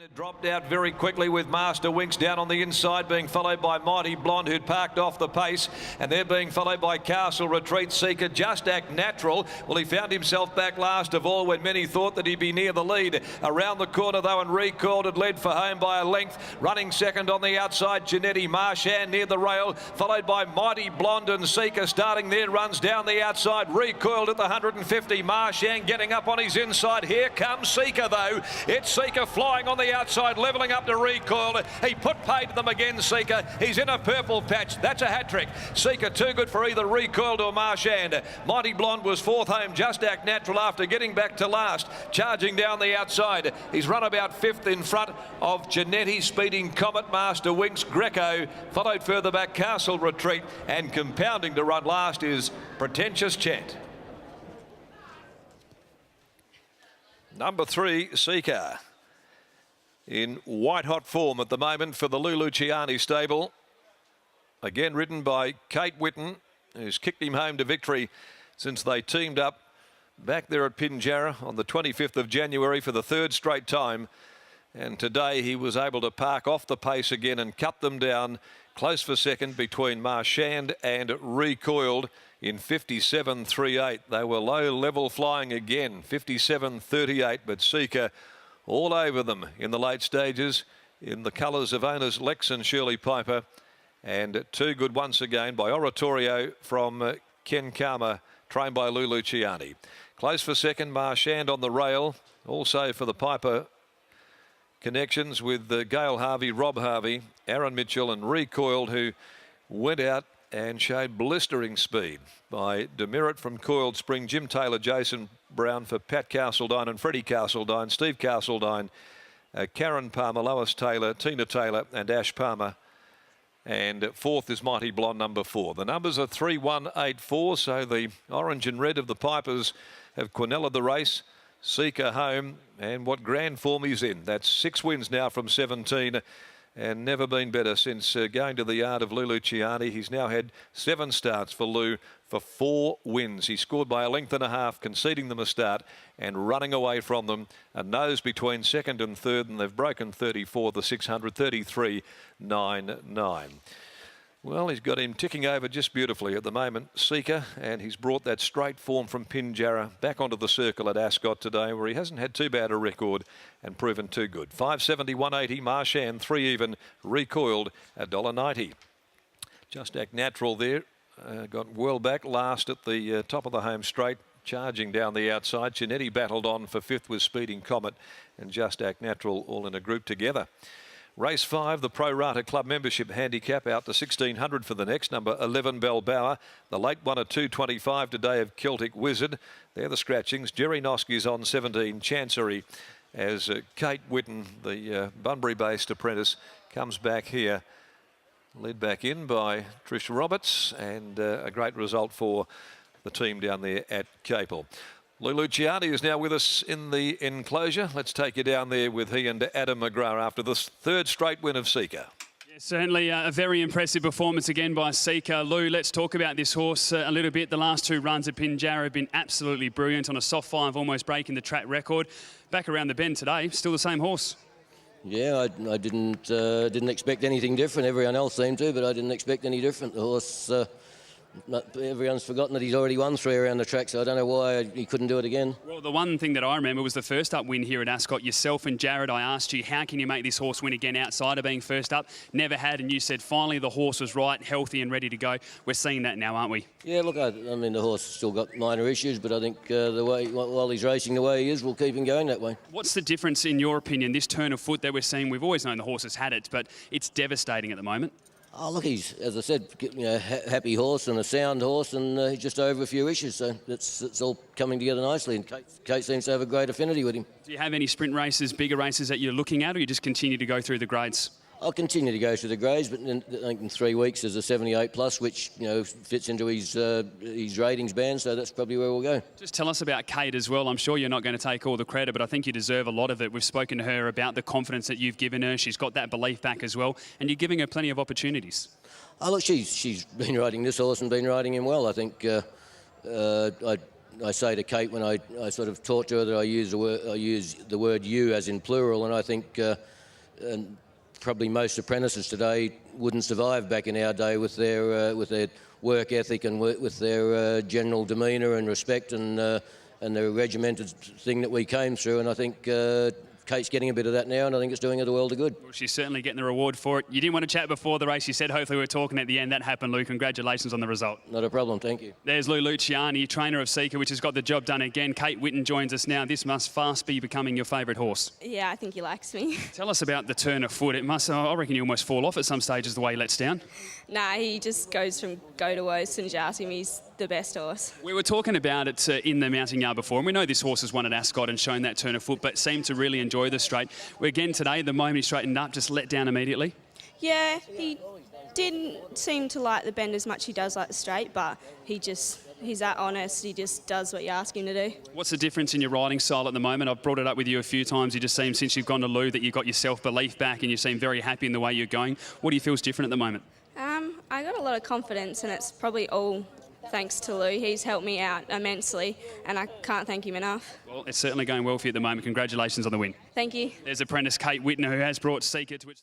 It dropped out very quickly with Master Winks down on the inside, being followed by Mighty Blonde, who'd parked off the pace, and they're being followed by Castle Retreat Seeker. Just Act Natural. Well, he found himself back last of all when many thought that he'd be near the lead. Around the corner though, and Recoiled had led for home by a length. Running second on the outside, Janetti Marchand near the rail, followed by Mighty Blonde and Seeker starting there, runs down the outside. Recoiled at the 150. Marchand getting up on his inside. Here comes Seeker though. It's Seeker flying on the outside, levelling up to Recoiled. He put paid to them again, Seeker. He's in a purple patch. That's a hat-trick. Seeker too good for either Recoiled or Marchand. Mighty Blonde was fourth home. Just Act Natural after getting back to last. Charging down the outside. He's run about fifth in front of Janetti, Speeding Comet, Master Winks, Greco. Followed further back Castle Retreat, and compounding to run last is Pretentious Chant. Number 3, Seeker. In white-hot form at the moment for the Luluciani stable. Again ridden by Kate Whitten, who's kicked him home to victory since they teamed up back there at Pinjarra on the 25th of January for the third straight time. And today he was able to park off the pace again and cut them down close for second between Marchand and Recoiled in 57.38. They were low level flying again, 57.38, but Seeker all over them in the late stages in the colours of owners Lex and Shirley Piper, and too good once again by Oratorio from Ken Karma, trained by Luluciani. Close for second, Marchand on the rail, also for the Piper connections with Gail Harvey, Rob Harvey, Aaron Mitchell and Recoiled, who went out and showed blistering speed by Demerit from Coiled Spring, Jim Taylor, Jason Brown for Pat Castledine and Freddie Castledine, Steve Castledine, Karen Palmer, Lois Taylor, Tina Taylor and Ash Palmer. And fourth is Mighty Blonde, number 4. The numbers are 3, 1, 8, 4. So the orange and red of the Pipers have Quinella the race. Seeker home, and what grand form he's in. That's 6 wins now from 17. And never been better since going to the yard of Luluciani. He's now had 7 starts for Lou for 4 wins. He scored by a length and a half, conceding them a start and running away from them. A nose between second and third, and they've broken 34, the 600, 33.99. Well, he's got him ticking over just beautifully at the moment, Seeker, and he's brought that straight form from Pinjarra back onto the circle at Ascot today, where he hasn't had too bad a record and proven too good. 570, 180, Marchand, 3 even, Recoiled, $1.90. Just Act Natural there, got well back last at the top of the home straight, charging down the outside. Janetti battled on for 5th with Speeding Comet, and Just Act Natural all in a group together. Race 5, the Pro Rata Club membership handicap out to 1600 for the next. Number 11, Bellbower. The late one at 225 today of Celtic Wizard. They're the scratchings. Jerry Noski's on 17, Chancery, as Kate Whitten, the Bunbury-based apprentice, comes back here. Led back in by Trish Roberts, and a great result for the team down there at Capel. Luluciani is now with us in the enclosure. Let's take you down there with he and Adam McGrath after this third straight win of Seeker. Yeah, certainly a very impressive performance again by Seeker. Lou, let's talk about this horse a little bit. The last 2 runs at Pinjarra have been absolutely brilliant on a soft 5, almost breaking the track record. Back around the bend today, still the same horse. Yeah, I didn't expect anything different. Everyone else seemed to, but I didn't expect any different. The horse, everyone's forgotten that he's already won 3 around the track, so I don't know why he couldn't do it again. Well, the one thing that I remember was the first up win here at Ascot. Yourself and Jared, I asked you, how can you make this horse win again outside of being first up? Never had, and you said finally the horse was right, healthy and ready to go. We're seeing that now, aren't we? Yeah, look, I mean, the horse has still got minor issues, but I think the way, while he's racing the way he is, we'll keep him going that way. What's the difference, in your opinion, this turn of foot that we're seeing? We've always known the horse has had it, but it's devastating at the moment. Oh, look, he's, as I said, happy horse and a sound horse, and he's just over a few issues, so it's all coming together nicely, and Kate seems to have a great affinity with him. Do you have any sprint races, bigger races that you're looking at, or you just continue to go through the grades? I'll continue to go through the grades, but I think in 3 weeks there's a 78 plus, which fits into his ratings band, so that's probably where we'll go. Just tell us about Kate as well. I'm sure you're not going to take all the credit, but I think you deserve a lot of it. We've spoken to her about the confidence that you've given her. She's got that belief back as well, and you're giving her plenty of opportunities. Oh, look, she's been riding this horse and been riding him well. I think I say to Kate when I sort of talk to her that I use the word you as in plural, and I think and probably most apprentices today wouldn't survive back in our day with their work ethic and with their general demeanour and respect and the regimented thing that we came through. And I think Kate's getting a bit of that now, and I think it's doing her the world of good. Well, she's certainly getting the reward for it. You didn't want to chat before the race. You said hopefully we're talking at the end. That happened, Lou. Congratulations on the result. Not a problem, thank you. There's Lou Luciani, trainer of Seeker, which has got the job done again. Kate Whitten joins us now. This must fast be becoming your favourite horse. Yeah, I think he likes me. Tell us about the turn of foot. It must, I reckon you almost fall off at some stages the way he lets down. Nah, he just goes from go to woe as soon as you ask him. He's the best horse. We were talking about it in the mounting yard before, and we know this horse has won at Ascot and shown that turn of foot, but seemed to really enjoy the straight. Again today, the moment he straightened up, just let down immediately. Yeah, he didn't seem to like the bend as much as he does like the straight, but he's that honest. He just does what you ask him to do. What's the difference in your riding style at the moment? I've brought it up with you a few times. You just seem, since you've gone to Lou, that you've got your self-belief back and you seem very happy in the way you're going. What do you feel is different at the moment? I got a lot of confidence, and it's probably all thanks to Lou. He's helped me out immensely, and I can't thank him enough. Well, it's certainly going well for you at the moment. Congratulations on the win. Thank you. There's apprentice Kate Whitten, who has brought Seeker to its...